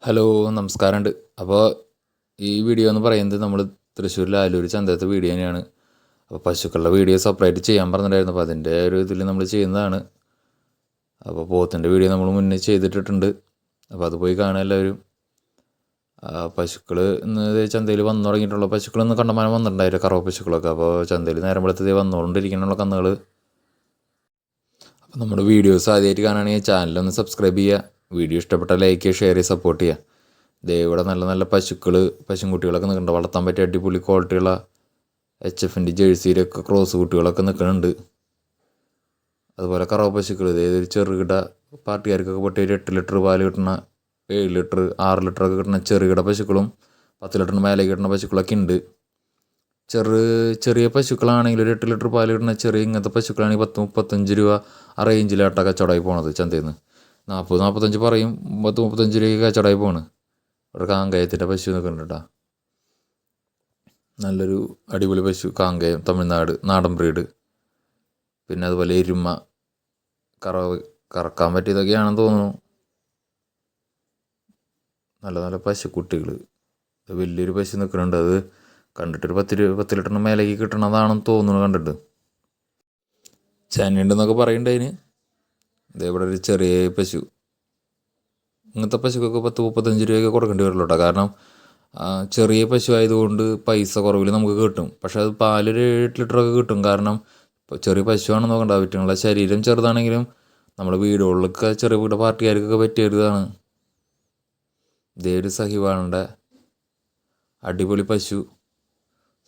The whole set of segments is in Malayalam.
ഹലോ, നമസ്കാരമുണ്ട്. അപ്പോൾ ഈ വീഡിയോ എന്ന് പറയുന്നത് നമ്മൾ തൃശ്ശൂർ ആലൂർ ചന്തത്തെ വീഡിയോ തന്നെയാണ്. അപ്പോൾ പശുക്കളുടെ വീഡിയോ സെപ്പറേറ്റ് ചെയ്യാൻ പറഞ്ഞിട്ടുണ്ടായിരുന്നു. അപ്പോൾ അതിൻ്റെ ഒരു ഇതിൽ നമ്മൾ ചെയ്യുന്നതാണ്. അപ്പോൾ പോത്തിൻ്റെ വീഡിയോ നമ്മൾ മുന്നേ ചെയ്തിട്ടിട്ടുണ്ട്. അപ്പോൾ അത് പോയി കാണുക എല്ലാവരും. പശുക്കൾ ഇന്ന് ചന്തയിൽ വന്നു തുടങ്ങിയിട്ടുള്ള പശുക്കളൊന്നും കണ്ടമാനം വന്നിട്ടുണ്ടായില്ല, കറവ പശുക്കളൊക്കെ. അപ്പോൾ ചന്തയിൽ നേരം വെളുത്തത് വന്നുകൊണ്ടിരിക്കാനുള്ള കന്നുകൾ. അപ്പോൾ നമ്മുടെ വീഡിയോസ് ആദ്യമായിട്ട് കാണുകയാണെങ്കിൽ ചാനലൊന്ന് സബ്സ്ക്രൈബ് ചെയ്യുക. വീഡിയോ ഇഷ്ടപ്പെട്ട ലൈക്ക് ചെയ്യുക, ഷെയർ ചെയ്യുക, സപ്പോർട്ട് ചെയ്യുക. ഇവിടെ നല്ല നല്ല പശുക്കുട്ടികളൊക്കെ നിൽക്കുന്നുണ്ട്. വളർത്താൻ പറ്റിയ അടിപൊളി ക്വാളിറ്റിയുള്ള HFൻ്റെ ജേഴ്സിയിലൊക്കെ ക്രോസ് കുട്ടികളൊക്കെ നിൽക്കുന്നുണ്ട്. അതുപോലെ കറവ പശുക്കൾ, ഒരു ചെറുകിട പാർട്ടിക്കാർക്കൊക്കെ പറ്റിയ ഒരു 8 ലിറ്റർ പാല് കിട്ടുന്ന, 7 ലിറ്റർ 6 ലിറ്ററൊക്കെ കിട്ടുന്ന ചെറുകിട പശുക്കളും 10 ലിറ്ററിന് മേലെ കിട്ടുന്ന പശുക്കളൊക്കെ ഉണ്ട്. ചെറിയ പശുക്കളാണെങ്കിൽ ഒരു 8 ലിറ്റർ പാല് കിട്ടുന്ന ചെറിയ ഇങ്ങനത്തെ പശുക്കളാണെങ്കിൽ 10-35 രൂപ ആ റേഞ്ചിലാട്ടാ കച്ചവടമായി പോണത്. ചന്തയിൽ നിന്ന് 40-45 പറയും, 30-35 രൂപയ്ക്ക് കച്ചവടമായി പോണ്. ഇവിടെ കാങ്കയത്തിൻ്റെ പശു നിൽക്കുന്നുണ്ട് കേട്ടോ. നല്ലൊരു അടിപൊളി പശു, കാങ്കയം, തമിഴ്നാട് നാടൻ ബ്രീഡ്. പിന്നെ അതുപോലെ എരുമ, കറക്കാൻ പറ്റിയതൊക്കെയാണെന്ന് തോന്നുന്നു. നല്ല നല്ല പശുക്കുട്ടികൾ. വലിയൊരു പശു നിൽക്കുന്നുണ്ട്. അത് കണ്ടിട്ടൊരു 10 ലിറ്ററിന് മേലേക്ക് കിട്ടണതാണെന്ന് തോന്നുന്നു കണ്ടിട്ട്. ചെനയുണ്ടെന്നൊക്കെ പറയുന്നുണ്ട്. ഇവിടെ ഒരു ചെറിയ പശു, ഇങ്ങനത്തെ പശുക്കൊക്കെ 10-35 രൂപയൊക്കെ കൊടുക്കേണ്ടി വരുള്ളൂ കേട്ടോ. കാരണം ചെറിയ പശു ആയതുകൊണ്ട് പൈസ കുറവിൽ നമുക്ക് കിട്ടും. പക്ഷേ അത് പാലൊരു 8 ലിറ്ററൊക്കെ കിട്ടും. കാരണം ചെറിയ പശുവാണെന്ന് നോക്കണ്ട, അവറ്റുള്ള ശരീരം ചെറുതാണെങ്കിലും നമ്മുടെ വീടുകളിലൊക്കെ ചെറിയ വീട് പാർട്ടിക്കാർക്കൊക്കെ പറ്റിയതാണ്. ഇതേ ഒരു സഹിവാളുടെ അടിപൊളി പശു.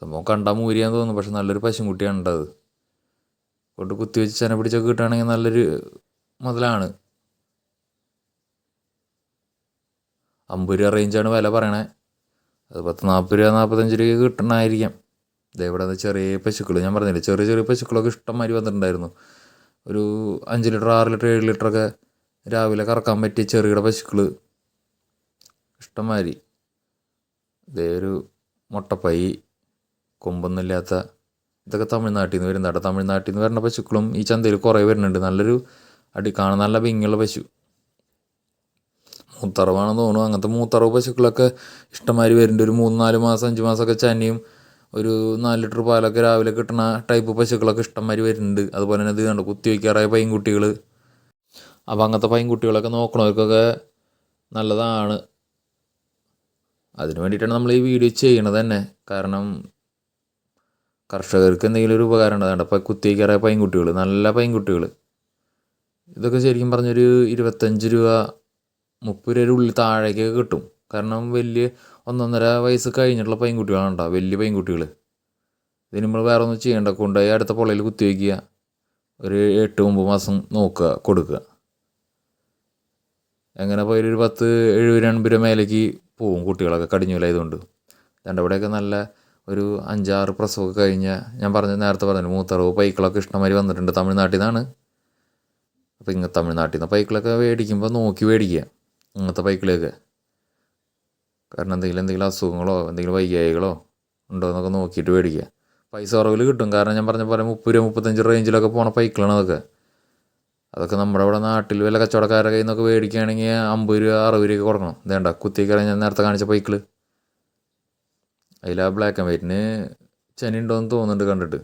സംഭവം കണ്ടാൽ മൂരിയാന്ന് തോന്നുന്നു, പക്ഷെ നല്ലൊരു പശുക്കുട്ടിയാണ് ഉണ്ടത്. കൊണ്ട് കുത്തിവെച്ച് ചെന പിടിച്ചൊക്കെ കിട്ടുകയാണെങ്കിൽ നല്ലൊരു മുതലാണ്. 50 രൂപ റേഞ്ചാണ് വില പറയണേ. അത് 40 രൂപ 45 രൂപ കിട്ടണമായിരിക്കാം. ഇവിടെ ചെറിയ പശുക്കൾ, ഞാൻ പറഞ്ഞില്ലേ, ചെറിയ ചെറിയ പശുക്കളൊക്കെ ഇഷ്ടംമാതിരി വന്നിട്ടുണ്ടായിരുന്നു. ഒരു 5 ലിറ്റർ 6 ലിറ്റർ 7 ലിറ്ററൊക്കെ രാവിലെ കറക്കാൻ പറ്റിയ ചെറുകിട പശുക്കൾ ഇഷ്ടംമാതിരി. ഒരു മുട്ടപ്പൈ, കൊമ്പൊന്നുമില്ലാത്ത, ഇതൊക്കെ തമിഴ്നാട്ടിൽ നിന്ന് വരുന്നതാണ്. തമിഴ്നാട്ടിൽ നിന്ന് വരുന്ന പശുക്കളും ഈ ചന്തയിൽ കുറേ വരുന്നുണ്ട്. നല്ലൊരു കാണാൻ നല്ല ഭംഗിയുള്ള പശു. മൂത്തറവാണെന്ന് തോന്നുന്നു. അങ്ങനത്തെ മൂത്തറവ് പശുക്കളൊക്കെ ഇഷ്ടംമാതിരി വരുന്നുണ്ട്. ഒരു 3-4 മാസം 5 മാസമൊക്കെ ചനയും ഒരു 4 ലിറ്റർ പാലൊക്കെ രാവിലെ കിട്ടുന്ന ടൈപ്പ് പശുക്കളൊക്കെ ഇഷ്ടംമാതിരി വരുന്നുണ്ട്. അതുപോലെ തന്നെ ഇത് കണ്ട് കുത്തിവയ്ക്കാറായ പൈൻകുട്ടികൾ. അപ്പോൾ അങ്ങനത്തെ പൈൻകുട്ടികളൊക്കെ നോക്കണവർക്കൊക്കെ നല്ലതാണ്. അതിന് വേണ്ടിയിട്ടാണ് നമ്മൾ ഈ വീഡിയോ ചെയ്യണത് തന്നെ. കാരണം കർഷകർക്ക് എന്തെങ്കിലും ഒരു ഉപകാരം ഉണ്ടാകുന്നുണ്ട്. അപ്പോൾ കുത്തിവയ്ക്കാറായ പൈൻകുട്ടികൾ, നല്ല പൈൻകുട്ടികൾ, ഇതൊക്കെ ശരിക്കും പറഞ്ഞൊരു 25 രൂപ 30 രൂപയുടെ ഉള്ളിൽ താഴേക്കൊക്കെ കിട്ടും. കാരണം വലിയ 1-1.5 വയസ്സ് കഴിഞ്ഞിട്ടുള്ള പൈൻകുട്ടികളുണ്ടാവും, വലിയ പൈൻകുട്ടികൾ. ഇതിന് നമ്മൾ വേറെ ഒന്നും ചെയ്യേണ്ട, കൊണ്ടുപോയി അടുത്ത പൊള്ളയിൽ കുത്തിവയ്ക്കുക, ഒരു 8-9 മാസം നോക്കുക, കൊടുക്കുക. എങ്ങനെ പോയാലും ഒരു 70-80 രൂപ മേലേക്ക് പോവും കുട്ടികളൊക്കെ കടിഞ്ഞൂലായതുകൊണ്ട്. രണ്ട് ഇവിടെയൊക്കെ നല്ല ഒരു 5-6 പ്രസവമൊക്കെ കഴിഞ്ഞ, ഞാൻ നേരത്തെ പറഞ്ഞു, മൂത്തറവ് പൈക്കളൊക്കെ ഇഷ്ടംമാതിരി വന്നിട്ടുണ്ട്. തമിഴ്നാട്ടിൽ നിന്നാണ്. അപ്പോൾ ഇങ്ങനെ തമിഴ്നാട്ടിൽ നിന്ന് പൈക്കളൊക്കെ മേടിക്കുമ്പോൾ നോക്കി മേടിക്കുക, ഇങ്ങനത്തെ പൈക്കിളൊക്കെ. കാരണം എന്തെങ്കിലും അസുഖങ്ങളോ എന്തെങ്കിലും വൈകായികളോ ഉണ്ടോ എന്നൊക്കെ നോക്കിയിട്ട് മേടിക്കുക. പൈസ കുറവിൽ കിട്ടും. കാരണം ഞാൻ പറഞ്ഞ പോലെ 30 രൂപ 35 റേഞ്ചിലൊക്കെ പോണ പൈക്കിളാണ് അതൊക്കെ നമ്മുടെ ഇവിടെ നാട്ടിൽ വല്ല കച്ചവടക്കാരുടെ കയ്യിൽ നിന്നൊക്കെ മേടിക്കുകയാണെങ്കിൽ 50 രൂപ 60 രൂപയൊക്കെ കൊടുക്കണം. ഇതേണ്ട കുത്തിക്കറി ഞാൻ നേരത്തെ കാണിച്ച പൈക്കിൾ. അതിൽ ആ ബ്ലാക്ക് ആൻഡ് വൈറ്റിന് ചെന ഉണ്ടോയെന്ന് തോന്നുന്നുണ്ട് കണ്ടിട്ട്.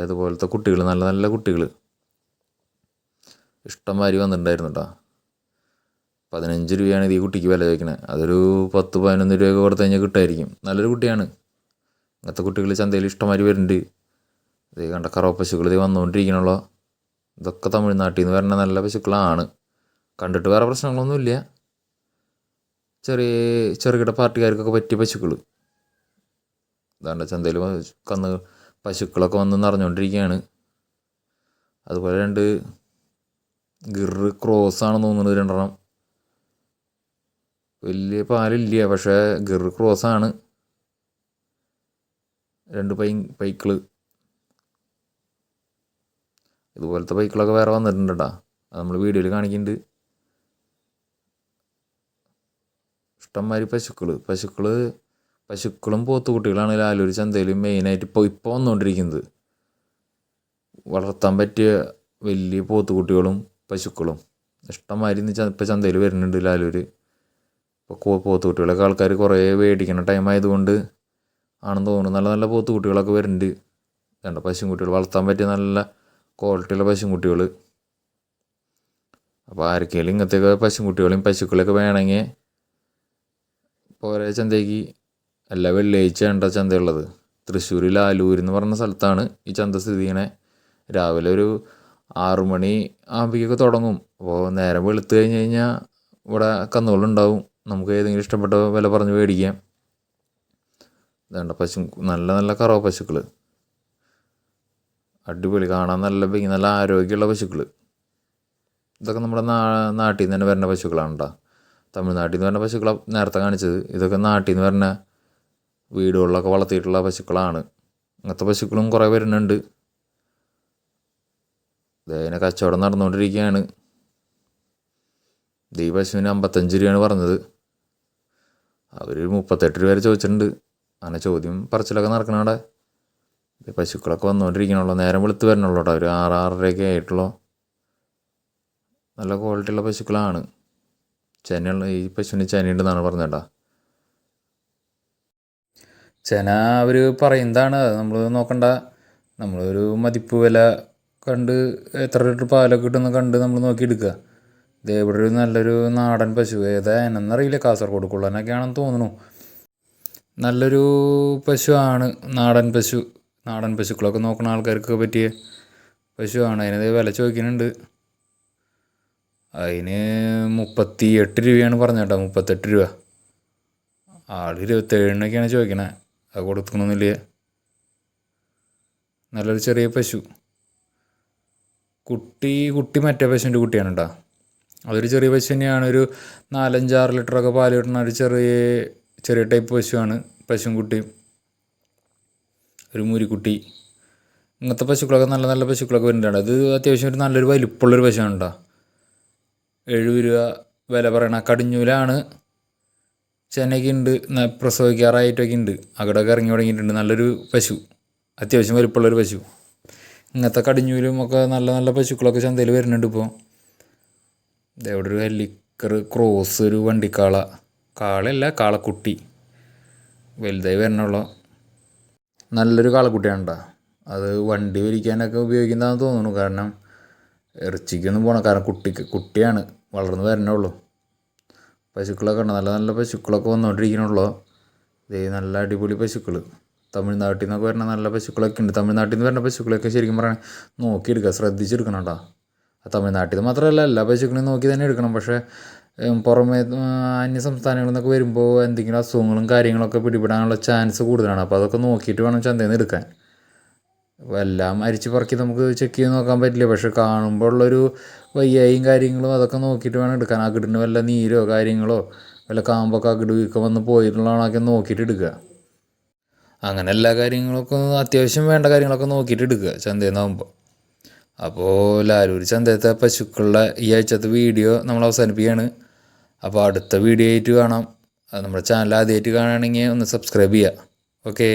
അതുപോലത്തെ കുട്ടികൾ, നല്ല നല്ല കുട്ടികൾ ഇഷ്ടംമാതിരി വന്നിട്ടുണ്ടായിരുന്നു കേട്ടോ. 15 രൂപയാണ് ഇത് ഈ കുട്ടിക്ക് വില ചോദിക്കണത്. അതൊരു 10-11 രൂപയൊക്കെ കൊടുത്തു കഴിഞ്ഞാൽ കിട്ടുമായിരിക്കും. നല്ലൊരു കുട്ടിയാണ്. അങ്ങനത്തെ കുട്ടികൾ ചന്തയിൽ ഇഷ്ടംമാതിരി വരുന്നുണ്ട്. ഇത് കണ്ട കറവ പശുക്കൾ ഇത് വന്നുകൊണ്ടിരിക്കണല്ലോ. ഇതൊക്കെ തമിഴ്നാട്ടിൽ നിന്ന് വരുന്ന നല്ല പശുക്കളാണ്. കണ്ടിട്ട് വേറെ പ്രശ്നങ്ങളൊന്നുമില്ല. ചെറുകിട പാർട്ടിക്കാർക്കൊക്കെ പറ്റിയ പശുക്കൾ. ഇതാണ്ട് ചന്തയിൽ പശുക്കളൊക്കെ വന്ന് നിറഞ്ഞുകൊണ്ടിരിക്കുകയാണ്. അതുപോലെ 2 ഗിറ് ക്രോസാണെന്ന് തോന്നുന്നത്, 2 വലിയ പാലില്ല, പക്ഷേ ഗിറ് ക്രോസാണ്. 2 പൈക്കിൾ. ഇതുപോലത്തെ പൈക്കിളൊക്കെ വേറെ വന്നിട്ടുണ്ട് കേട്ടോ. അത് നമ്മൾ വീഡിയോയിൽ കാണിക്കുന്നുണ്ട്. ഇഷ്ടംമാതിരി പശുക്കളും പോത്തുകുട്ടികളാണ് ലാലൂർ ചന്തയിൽ മെയിനായിട്ട് ഇപ്പോൾ വന്നുകൊണ്ടിരിക്കുന്നത്. വളർത്താൻ പറ്റിയ വലിയ പോത്തുകുട്ടികളും പശുക്കളും ഇഷ്ടംമാതിരി ഇപ്പോൾ ചന്തയിൽ വരുന്നുണ്ട് ലാലൂർ. ഇപ്പോൾ പോത്തുകുട്ടികളൊക്കെ ആൾക്കാർ കുറേ മേടിക്കുന്ന ടൈം ആയതുകൊണ്ട് ആണെന്ന് തോന്നുന്നു. നല്ല നല്ല പോത്തുകുട്ടികളൊക്കെ വരുന്നുണ്ട്. വേണ്ട പശുക്കുട്ടികൾ വളർത്താൻ പറ്റിയ നല്ല ക്വാളിറ്റിയുള്ള പശുക്കുട്ടികൾ. അപ്പോൾ ആർക്കെങ്കിലും ഇങ്ങനത്തെയൊക്കെ പശുക്കുട്ടികളെയും പശുക്കളെയൊക്കെ വേണമെങ്കിൽ പോരെ ചന്തയ്ക്ക്. എല്ലാ വെള്ളിയാഴ്ചയാണ് ചന്തയുള്ളത്. തൃശ്ശൂർ ലാലൂർ എന്ന് പറഞ്ഞ സ്ഥലത്താണ് ഈ ചന്ത സ്ഥിതി ചെയ്യണേ. രാവിലെ ഒരു 6 മണി ആകുമ്പോഴേക്കൊക്കെ തുടങ്ങും. അപ്പോൾ നേരം വെളുത്ത് കഴിഞ്ഞ് കഴിഞ്ഞാൽ ഇവിടെ കന്നുകളുണ്ടാവും. നമുക്ക് ഏതെങ്കിലും ഇഷ്ടപ്പെട്ട വില പറഞ്ഞ് മേടിക്കാം. വേണ്ട നല്ല നല്ല കറവ പശുക്കൾ, അടിപൊളി, കാണാൻ നല്ല ഭംഗി, നല്ല ആരോഗ്യമുള്ള പശുക്കൾ. ഇതൊക്കെ നമ്മുടെ നാട്ടിൽ നിന്ന് തന്നെ വരുന്ന പശുക്കളാണ് കേട്ടോ. തമിഴ്നാട്ടിൽ നിന്ന് വരുന്ന പശുക്കളാണ് നേരത്തെ കാണിച്ചത്. ഇതൊക്കെ നാട്ടിൽ നിന്ന് വരുന്ന വീടുകളിലൊക്കെ വളർത്തിയിട്ടുള്ള പശുക്കളാണ്. അങ്ങനത്തെ പശുക്കളും കുറേ വരുന്നുണ്ട്. ഇതിനെ കച്ചവടം നടന്നുകൊണ്ടിരിക്കുകയാണ്. ഈ പശുവിന് 55 രൂപയാണ് പറഞ്ഞത്. അവർ 38 രൂപ വരെ ചോദിച്ചിട്ടുണ്ട്. അങ്ങനെ ചോദ്യം പറച്ചിലൊക്കെ നടക്കണം അവിടെ. പശുക്കളൊക്കെ വന്നുകൊണ്ടിരിക്കണുള്ളൂ. നേരം വെളുത്ത് വരണുള്ളൂ കേട്ടോ. ഒരു 6-6:30 ആയിട്ടുള്ളൂ. നല്ല ക്വാളിറ്റിയുള്ള പശുക്കളാണ്. ചെനയുള്ള ഈ പശുവിന് ചെനയുണ്ടെന്നാണ് പറഞ്ഞേട്ടാ. ചെന അവർ പറയുന്നതാണ്, നമ്മൾ നോക്കണ്ട. നമ്മളൊരു മതിപ്പ് വില കണ്ട് എത്ര ലിറ്റർ പാലൊക്കെ കിട്ടുമെന്ന് കണ്ട് നമ്മൾ നോക്കിയെടുക്കുക. ഇവിടെ ഒരു നല്ലൊരു നാടൻ പശു, ഏതാ എന്നറിയില്ല, കാസർഗോഡ് കുള്ളനൊക്കെയാണെന്ന് തോന്നുന്നു. നല്ലൊരു പശുവാണ്, നാടൻ പശു. നാടൻ പശുക്കളൊക്കെ നോക്കുന്ന ആൾക്കാർക്ക് പറ്റിയ പശുവാണ്. അതിനത് വില ചോദിക്കുന്നുണ്ട്. അതിന് 38 രൂപയാണ് പറഞ്ഞേട്ടോ. 38 രൂപ. ആൾ 27-നൊക്കെയാണ് ചോദിക്കണേ. അത് കൊടുക്കണമെന്നില്ല. നല്ലൊരു ചെറിയ പശു. കുട്ടി മറ്റേ പശുവിൻ്റെ കുട്ടിയാണ് കേട്ടോ. അതൊരു ചെറിയ പശു തന്നെയാണ്. ഒരു 4-5-6 ലിറ്ററൊക്കെ പാല് കിട്ടുന്ന ഒരു ചെറിയ ടൈപ്പ് പശുവാണ്. പശുവും കുട്ടിയും ഒരു മുരിക്കുട്ടി. ഇങ്ങനത്തെ പശുക്കളൊക്കെ നല്ല നല്ല പശുക്കളൊക്കെ വരുന്നുണ്ട്. അത് അത്യാവശ്യം ഒരു നല്ലൊരു വലിപ്പമുള്ളൊരു പശുവാണ് കേട്ടോ. 70 രൂപ വില പറയണ. കടിഞ്ഞൂലാണ്. ചെനയൊക്കെ ഉണ്ട്, പ്രസവിക്കാറായിട്ടൊക്കെ ഉണ്ട്. അകടൊക്കെ ഇറങ്ങി തുടങ്ങിയിട്ടുണ്ട്. നല്ലൊരു പശു, അത്യാവശ്യം വലിപ്പമുള്ളൊരു പശു. ഇങ്ങനത്തെ കടിഞ്ഞൂലും ഒക്കെ നല്ല നല്ല പശുക്കളൊക്കെ ചന്തയിൽ വരുന്നുണ്ട് ഇപ്പോൾ. ഇതെവിടെ ഒരു ഹെല്ലിക്കർ ക്രോസ്, ഒരു വണ്ടിക്കാള, കാളയല്ല കാളക്കുട്ടി, വലുതായി വരണുള്ളൂ. നല്ലൊരു കാളക്കുട്ടിയാണ് കേട്ടോ. അത് വണ്ടി വലിക്കാനൊക്കെ ഉപയോഗിക്കുന്നതാണെന്ന് തോന്നുന്നു. കാരണം ഇറച്ചിക്കൊന്നും പോകണം. കാരണം കുട്ടിയാണ്, വളർന്ന് വരണുള്ളൂ. പശുക്കളൊക്കെ ഉണ്ട്, നല്ല നല്ല പശുക്കളൊക്കെ വന്നുകൊണ്ടിരിക്കണുള്ളൂ. നല്ല അടിപൊളി പശുക്കൾ. തമിഴ്നാട്ടിൽ നിന്നൊക്കെ വരുന്ന നല്ല പശുക്കളൊക്കെ ഉണ്ട്. തമിഴ്നാട്ടിൽ നിന്ന് വരുന്ന പശുക്കളൊക്കെ ശരിക്കും പറഞ്ഞാൽ നോക്കിയെടുക്കുക, ശ്രദ്ധിച്ചെടുക്കണം കേട്ടോ. തമിഴ്നാട്ടിൽ നിന്ന് മാത്രമല്ല, എല്ലാ പശുക്കളെയും നോക്കി തന്നെ എടുക്കണം. പക്ഷേ പുറമേ അന്യ സംസ്ഥാനങ്ങളിൽ നിന്നൊക്കെ വരുമ്പോൾ എന്തെങ്കിലും അസുഖങ്ങളും കാര്യങ്ങളൊക്കെ പിടിപെടാനുള്ള ചാൻസ് കൂടുതലാണ്. അപ്പോൾ അതൊക്കെ നോക്കിയിട്ട് വേണം ചന്തയിൽ നിന്ന് എടുക്കാൻ. അപ്പോൾ എല്ലാം അരിച്ച് പറക്കി നമുക്ക് ചെക്ക് ചെയ്ത് നോക്കാൻ പറ്റില്ല. പക്ഷെ കാണുമ്പോൾ ഉള്ളൊരു വയ്യായും കാര്യങ്ങളും അതൊക്കെ നോക്കിയിട്ട് വേണം എടുക്കാൻ. അകിടിന് വല്ല നീരോ കാര്യങ്ങളോ വല്ല കാമ്പൊക്കെ അകിട് വീക്കം വന്ന് പോയിട്ടുള്ളതാണൊക്കെ നോക്കിയിട്ട് എടുക്കുക. അങ്ങനെ എല്ലാ കാര്യങ്ങളൊക്കെ അത്യാവശ്യം വേണ്ട കാര്യങ്ങളൊക്കെ നോക്കിയിട്ട് എടുക്കുക ചന്തയിൽ നിന്നാകുമ്പോൾ. അപ്പോൾ ലാലൂർ ചന്തയത്തെ പശുക്കളുടെ ഈ ആഴ്ചത്തെ വീഡിയോ നമ്മൾ അവസാനിപ്പിക്കുകയാണ്. അപ്പോൾ അടുത്ത വീഡിയോ ആയിട്ട് കാണാം. അത് നമ്മുടെ ചാനൽ ആദ്യമായിട്ട് കാണുകയാണെങ്കിൽ ഒന്ന് സബ്സ്ക്രൈബ് ചെയ്യുക. ഓക്കേ.